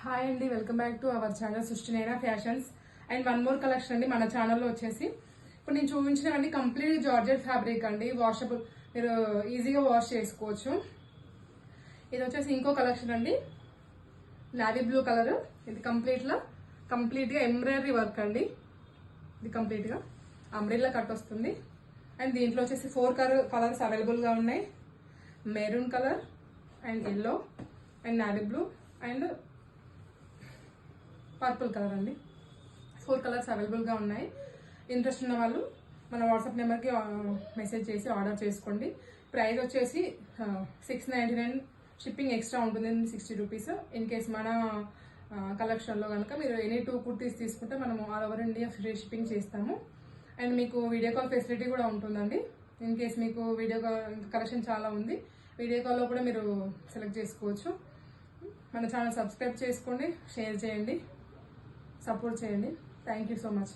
Hi అండి, welcome back to our channel సృష్టినైనా fashions. And one more collection అండి మన ఛానల్లో వచ్చేసి. ఇప్పుడు నేను చూపించినవన్నీ కంప్లీట్ జార్జెట్ ఫ్యాబ్రిక్ అండి, వాషబుల్, మీరు ఈజీగా వాష్ చేసుకోవచ్చు. ఇది వచ్చేసి ఇంకో కలెక్షన్ అండి, నావీ బ్లూ కలర్. ఇది కంప్లీట్గా ఎంబ్రాయిడరీ వర్క్ అండి. ఇది కంప్లీట్గా అంబ్రెల్లా కట్ వస్తుంది. అండ్ దీంట్లో వచ్చేసి 4 కలర్స్ అవైలబుల్గా ఉన్నాయి. Maroon colour and yellow and navy blue and purple colour అండి. 4 కలర్స్ అవైలబుల్గా ఉన్నాయి. ఇంట్రెస్ట్ ఉన్న వాళ్ళు మన వాట్సాప్ నెంబర్కి మెసేజ్ చేసి ఆర్డర్ చేసుకోండి. ప్రైస్ వచ్చేసి 699, షిప్పింగ్ ఎక్స్ట్రా ఉంటుంది 60 రూపీస్. ఇన్ కేస్ మన కలెక్షన్లో కనుక మీరు ఎనీ 2 కుర్తీస్ తీసుకుంటే మనము all over India free shipping చేస్తాము. అండ్ మీకు వీడియో కాల్ ఫెసిలిటీ కూడా ఉంటుందండి. ఇన్ కేస్ మీకు వీడియో కాల్ కలెక్షన్ చాలా ఉంది, వీడియో కాల్లో కూడా మీరు సెలెక్ట్ చేసుకోవచ్చు. మన ఛానల్ సబ్స్క్రైబ్ చేసుకోండి, షేర్ చేయండి, సపోర్ట్ చేయండి. Thank you so much.